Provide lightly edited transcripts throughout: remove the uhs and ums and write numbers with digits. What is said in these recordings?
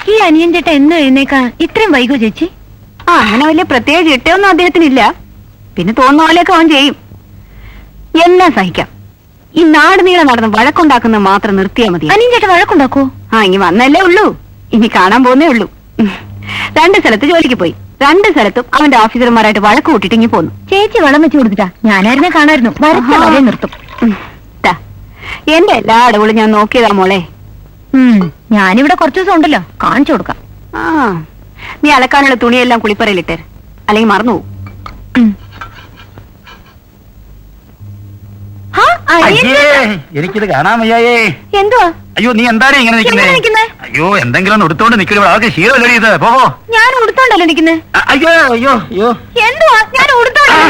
ഈ അനിയൻ ചേട്ടൻ എന്നും എഴുന്നേക്കാ ഇത്രയും വൈകോ ചേച്ചി? അങ്ങനെ വലിയ പ്രത്യേക ചിട്ടയൊന്നും അദ്ദേഹത്തിനില്ല. പിന്നെ തോന്നുന്ന പോലെയൊക്കെ അവൻ ചെയ്യും. എല്ലാം സഹിക്കാം. ഈ നാട് നീളെ നടന്ന് വഴക്കുണ്ടാക്കുന്നത് മാത്രം നിർത്തിയാൽ മതി. അനിയൻ ചേട്ടൻ വഴക്കുണ്ടാക്കോ? ഇനി വന്നല്ലേ ഉള്ളൂ, ഇനി കാണാൻ പോകുന്നേ ഉള്ളൂ. 2 സ്ഥലത്ത് ജോലിക്ക് പോയി. 2 സ്ഥലത്തും അവന്റെ ഓഫീസർമാരായിട്ട് വഴക്ക് കൂട്ടിട്ട് ഇങ്ങി പോന്നു. ചേച്ചി വളം വെച്ച് കൊടുത്തിട്ടാ ഞാനായിരുന്നെ കാണായിരുന്നു. വരെ നിർത്തും. എന്റെ എല്ലാ അടവുകളും ഞാൻ നോക്കിയതാ മോളെ. ഞാനിവിടെ കുറച്ചു ദിവസം ഉണ്ടല്ലോ, കാണിച്ചു കൊടുക്കാം. നീ അലക്കാനുള്ള തുണിയെല്ലാം കുളിപ്പറയിലിട്ടേ, അല്ലെങ്കിൽ മറന്നു പോകും. എനിക്കിത് കാണാൻ വയ്യായേ. എന്തുവാ? അയ്യോ, നീ എന്താണ് ഇങ്ങനെ നിൽക്കുന്നേ? അയ്യോ, എന്തെങ്കിലും എടുത്തോണ്ട് നിൽക്കരുത്. ആൾക്ക് ശീലമല്ലേ ഇത്. പോ. ഞാൻ ഉടുത്തോണ്ടല്ലോ നിൽക്കുന്നേ. അയ്യോ അയ്യോ അയ്യോ, എന്തുവാ? ഞാൻ ഉടുത്തോണ്ടല്ലോ.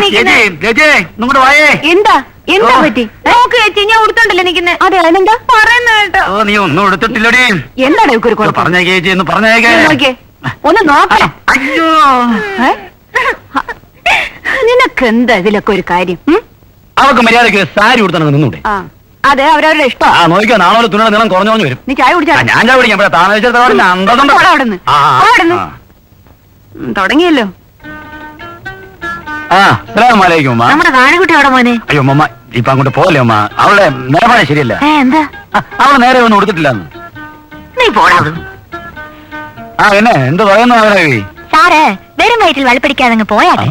നിങ്ങോട്ട് വായേ. എന്താ എന്താ പറ്റി? നോക്ക് ചേച്ചി, ഞാൻ ഉടുത്തോണ്ടല്ലോ നിൽക്കുന്നേ. അതെ, അതിനെന്താ പറയുന്ന കേട്ടോ. നീ ഒന്നും എടുത്തിട്ടില്ലടി. എന്താണ് പറഞ്ഞേക്കേ ചേച്ചി, ഒന്ന് പറഞ്ഞേക്കേ. ഒന്ന് നോക്കേ. അയ്യോ, നിനക്ക് എന്താ ഇതിലൊക്കെ ഒരു കാര്യം? അവർക്ക് മര്യാദക്ക് സാരി കൊടുത്തണം നിന്നൂടെ? അതെ, അവരവരുടെ ഇഷ്ടം. നോക്കിയാ നാളെ തുണിയുടെ നീളം കുറഞ്ഞു വരും. നീ ചായ കുടിച്ചാ? ഞാൻ ചായ കുടിക്കാം. തുടങ്ങിയല്ലോ. നമ്മുടെ കാണിക്കുട്ടി അവിടെ മോനെ. അയ്യോ അമ്മ, ഇപ്പൊ അങ്ങോട്ട് പോകല്ലേ അമ്മ. അവളുടെ നിലപാട് ശരിയല്ല. എന്താ? അവള് നേരെ ഒന്നും കൊടുത്തിട്ടില്ലെന്ന്. നീ പോടാ. എന്നെ എന്ത് പറയുന്നു? സാറ് വെറും വയറ്റിൽ വെളുപ്പിടിക്കാതെ പോയാട്ടെ.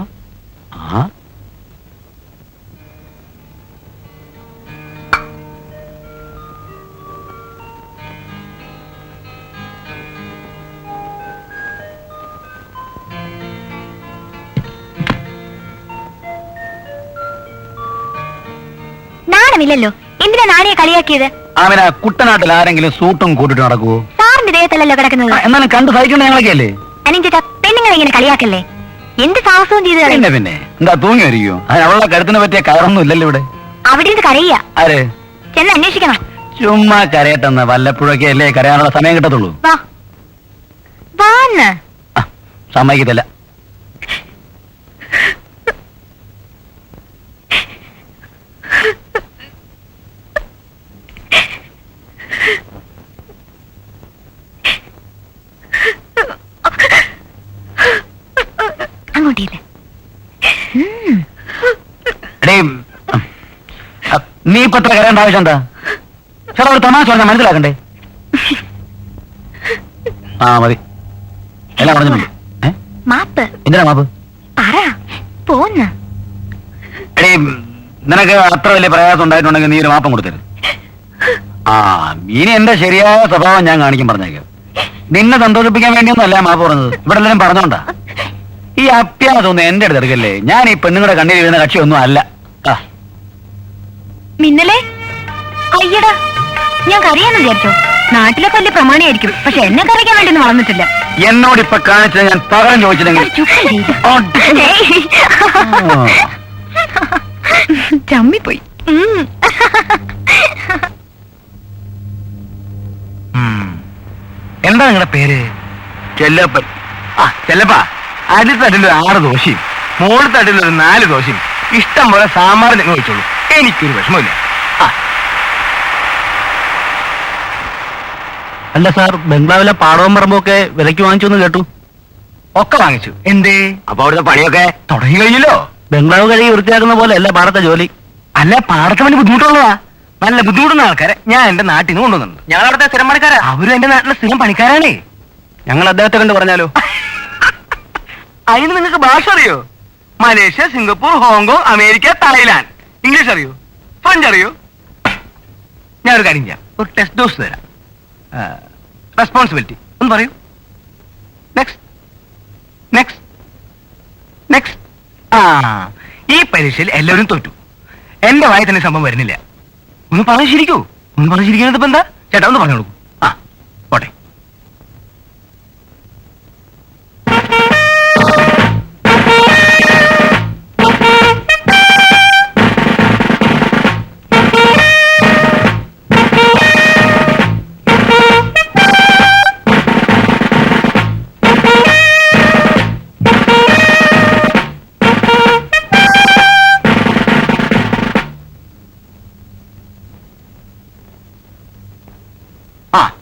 നാണമില്ലല്ലോ, എന്തിനാ നാണിയെ കളിയാക്കിയത്? അവനെ കുട്ടനാട്ടിൽ ആരെങ്കിലും സൂട്ടും കൂട്ടിട്ട് നടക്കുവോ? സാറിന്റെ ദേഹത്തല്ലല്ലോ കിടക്കുന്നത്. എന്നാലും കണ്ടു സഹിക്കുന്ന ഞങ്ങളൊക്കെ അല്ലേ? അനിഞ്ചേട്ടാ, പെണ്ണുങ്ങളെ ഇങ്ങനെ കളിയാക്കല്ലേ. എന്ത് സാഹസവും ചെയ്ത് പിന്നെ എന്താ തൂങ്ങി വരികയോ? അവളുടെ കരുത്തിനെ പറ്റിയ കയറൊന്നും ഇല്ലല്ലോ ഇവിടെ. അവിടെ ഇരുന്ന് കരയ്യ. ആര്? ചെന്ന് അന്വേഷിക്കണം. ചുമ്മാ കരയട്ടെന്ന്. വല്ലപ്പോഴൊക്കെ അല്ലേ കരയാനുള്ള സമയം കിട്ടത്തുള്ളൂ. സമ്മതിക്കത്തില്ല. അങ്ങോട്ടില്ലേ? നീ ഇപ്പൊ എത്ര കരയേണ്ട ആവശ്യം എന്താ? ചേട്ടാ, ഒരു തമാശ പറഞ്ഞാൽ മനസ്സിലാക്കണ്ടേ? മതി, എല്ലാം പറഞ്ഞിട്ടുണ്ട്. മാപ്പ് എന്തിനാ മാപ്പ്? പോന്ന നിനക്ക് അത്ര വലിയ പ്രയാസം ഉണ്ടായിട്ടുണ്ടെങ്കിൽ നീ ഒരു മാപ്പം കൊടുത്തരുത്. ഇനി എന്റെ ശരിയായ സ്വഭാവം ഞാൻ കാണിക്കും, പറഞ്ഞേക്കാം. നിന്നെ സന്തോഷിപ്പിക്കാൻ വേണ്ടിയൊന്നുമല്ല മാപ്പ് പറഞ്ഞത്. ഇവിടെ എല്ലാരും പറഞ്ഞോണ്ടാ. ഈ അപ്യാസൊന്നും എന്റെ അടുത്ത് എടുക്കല്ലേ. ഞാൻ ഈ പെണ്ണുങ്ങളുടെ കണ്ണിൽ വീഴുന്ന കക്ഷിയൊന്നും അല്ല. മിന്നലേ, അയ്യടാ, ഞാൻ കറിയാന്ന് വിചാരിച്ചോ? നാട്ടിലൊക്കെ വലിയ പ്രമാണിയായിരിക്കും, പക്ഷെ എന്നെ കറിക്കാൻ വേണ്ടി വളർന്നിട്ടില്ല. എന്നോട് ഇപ്പൊ കാണിച്ചത് ഞാൻ പകരം ചോദിച്ചില്ലെങ്കിൽ ചമ്മിപ്പോയി. എന്താ നിങ്ങളുടെ പേര്? ചെല്ലപ്പൻ. ചെല്ലപ്പ, അടിത്തട്ടിലൊരു 6 ദോശയും മുകളിൽ തട്ടിലൊരു 4 ദോശയും ഇഷ്ടം പോലെ സാമ്പാർ നിങ്ങൾ വെച്ചോളൂ. എനിക്കൊരു വിഷമമില്ല. അല്ല സാർ, ബംഗ്ലാവിലെ പാടവും പറമ്പൊക്കെ വിലയ്ക്ക് വാങ്ങിച്ചു കേട്ടു. ഒക്കെ വാങ്ങിച്ചു. എന്തേ? അപ്പൊ അവിടുത്തെ പണിയൊക്കെ തുടങ്ങി കഴിഞ്ഞല്ലോ. ബംഗ്ലാവ് കഴുകി വൃത്തിയാക്കുന്ന പോലെ അല്ല പാടത്തെ ജോലി. അല്ല, പാടത്തെ പണി ബുദ്ധിമുട്ടുള്ളതാ. നല്ല ബുദ്ധിമുട്ടുന്ന ആൾക്കാരെ ഞാൻ എന്റെ നാട്ടിൽ നിന്ന് കൊണ്ടുവന്നുണ്ട്. ഞങ്ങൾ അവിടുത്തെ സ്ഥിരം പണിക്കാരാ. അവരും എന്റെ നാട്ടിലെ സ്ഥിരം പണിക്കാരാണേ. ഞങ്ങൾ അദ്ദേഹത്തെ കണ്ട് പറഞ്ഞാലോ? അതിന് നിങ്ങൾക്ക് ഭാഷ അറിയോ? Malaysia, Singapore, Hong Kong, America, Thailand. English അറിയോ? ഫ്രഞ്ച് അറിയോ? ഞാനൊരു കാര്യം ചെയ്യാം, ഒരു ടെസ്റ്റ് ഡോസ് തരാം. റെസ്പോൺസിബിലിറ്റി ഒന്ന് പറയൂ. Next next next. ഈ പരീക്ഷയിൽ എല്ലാവരും തോറ്റു. എന്റെ വായി തന്നെ സംഭവം വരുന്നില്ല. ഒന്ന് പറഞ്ഞു ശരിക്കൂ. ഒന്ന് പറഞ്ഞു ശരിക്കുന്നത് ഇപ്പൊ എന്താ? ചേട്ടാ, ഒന്ന് പറഞ്ഞു കൊടുക്കൂ. പോട്ടെ.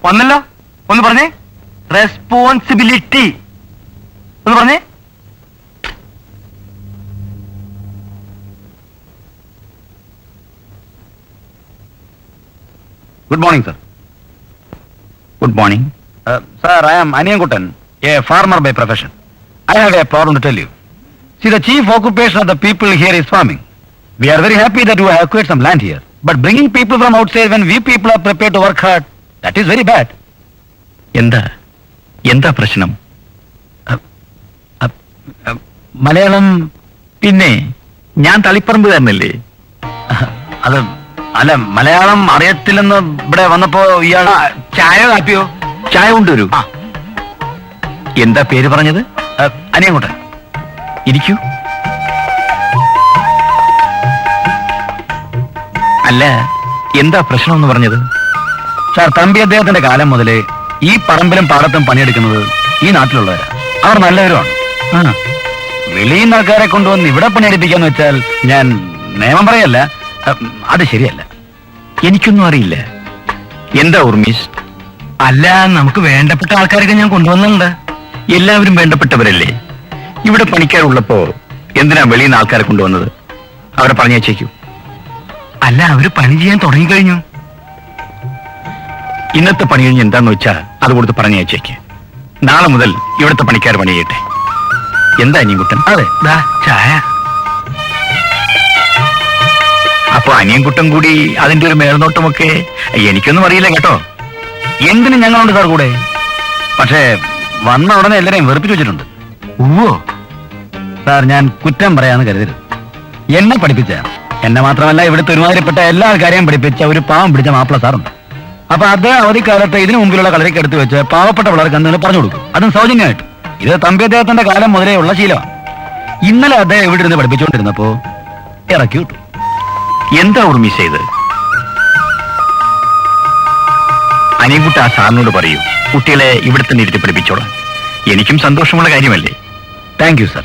വന്നല്ലോ, ഒന്ന് പറഞ്ഞേ. റെസ്പോൺസിബിലിറ്റി ഒന്ന് പറഞ്ഞേ. Good morning, sir. Good morning. Sir, I am Aniyankutan, a farmer by profession. I have a problem to tell you. See, the chief occupation of the people here is farming. We are very happy that you have acquired some land here. But bringing people from outside when we people are prepared to work hard, that is very bad. എന്താ പ്രശ്നം? മലയാളം പിന്നെ ഞാൻ തളിപ്പറമ്പുകാരനല്ലേ? അത് അല്ല, മലയാളം അറിയത്തില്ലെന്ന് ഇവിടെ വന്നപ്പോ ഇയാൾ ചായ കാപ്പിയോ? ചായ കൊണ്ടുവരൂ. എന്താ പേര് പറഞ്ഞത്? അനിയൻകുട്ടൻ. ഇരിക്കൂ. അല്ല, എന്താ പ്രശ്നം എന്ന് പറഞ്ഞത്? സാർ, തമ്പി അദ്ദേഹത്തിന്റെ കാലം മുതലേ ഈ പറമ്പിലും പാടത്തും പണിയെടുക്കുന്നത് ഈ നാട്ടിലുള്ളവരാ. അവർ നല്ലവരുമാണ്. വെളിയിൽ നിന്ന് ആൾക്കാരെ കൊണ്ടുവന്ന് ഇവിടെ പണിയെടുപ്പിക്കാന്ന് വെച്ചാൽ ഞാൻ നിയമം പറയല്ല, അത് ശരിയല്ല. എനിക്കൊന്നും അറിയില്ല. എന്താ ഉർമീസ്? അല്ല, നമുക്ക് വേണ്ടപ്പെട്ട ആൾക്കാരൊക്കെ ഞാൻ കൊണ്ടുവന്നിട്ടുണ്ട്. എല്ലാവരും വേണ്ടപ്പെട്ടവരല്ലേ? ഇവിടെ പണിക്കാരുള്ളപ്പോ എന്തിനാ വെളിയിൽ നിന്ന് ആൾക്കാരെ കൊണ്ടുവന്നത്? അവരെ പറഞ്ഞേച്ചേക്കൂ. അല്ല, അവര് പണി ചെയ്യാൻ തുടങ്ങിക്കഴിഞ്ഞു. ഇന്നത്തെ പണി കഴിഞ്ഞ് എന്താന്ന് വെച്ചാൽ അത് കൊടുത്ത് പറഞ്ഞേച്ചേക്ക്. നാളെ മുതൽ ഇവിടുത്തെ പണിക്കാർ പണി ചെയ്യട്ടെ. എന്താ അനിയൻകുട്ടൻ? അതെ, ദാ ചായ. അപ്പൊ അനിയൻകുട്ടൻ കൂടി അതിന്റെ ഒരു മേൽനോട്ടമൊക്കെ എനിക്കൊന്നും അറിയില്ല കേട്ടോ. എന്തിനും ഞങ്ങളുണ്ട് സാർ കൂടെ. പക്ഷേ വന്ന ഉടനെ എല്ലാരെയും വെറുപ്പിച്ചു വെച്ചിട്ടുണ്ട്. ഓ സാർ, ഞാൻ കുറ്റം പറയാന്ന് കരുതരുത്. എന്നെ പഠിപ്പിച്ച, എന്നെ മാത്രമല്ല ഇവിടുത്തെ ഒരുമാതിരിപ്പെട്ട എല്ലാ ആൾക്കാരെയും പഠിപ്പിച്ച ഒരു പാവം പിടിച്ച മാപ്പിള സാറുണ്ട്. അപ്പൊ അദ്ദേഹം അവധിക്കാലത്ത് ഇതിനു മുമ്പിലുള്ള കളരിക്ക് എടുത്തു വെച്ച് പാവപ്പെട്ട പിള്ളേർക്ക് എന്തെങ്കിലും പറഞ്ഞു കൊടുക്കും, അതും സൗജന്യമായിട്ട്. ഇത് തമ്പി അദ്ദേഹത്തിന്റെ കാലം മുതലേ ഉള്ള ശീലമാണ്. ഇന്നലെ അദ്ദേഹം ഇവിടെ ഇരുന്ന് പഠിപ്പിച്ചുകൊണ്ടിരുന്നപ്പോ ഇറക്കി വിട്ടു. എന്താ ഉർമിസ് ചെയ്ത്? അനിയൻകുട്ട ആ സാറിനോട് പറയൂ, കുട്ടികളെ ഇവിടെ തന്നെ ഇരുത്തി പഠിപ്പിച്ചോളാം. എനിക്കും സന്തോഷമുള്ള കാര്യമല്ലേ. Thank you, sir.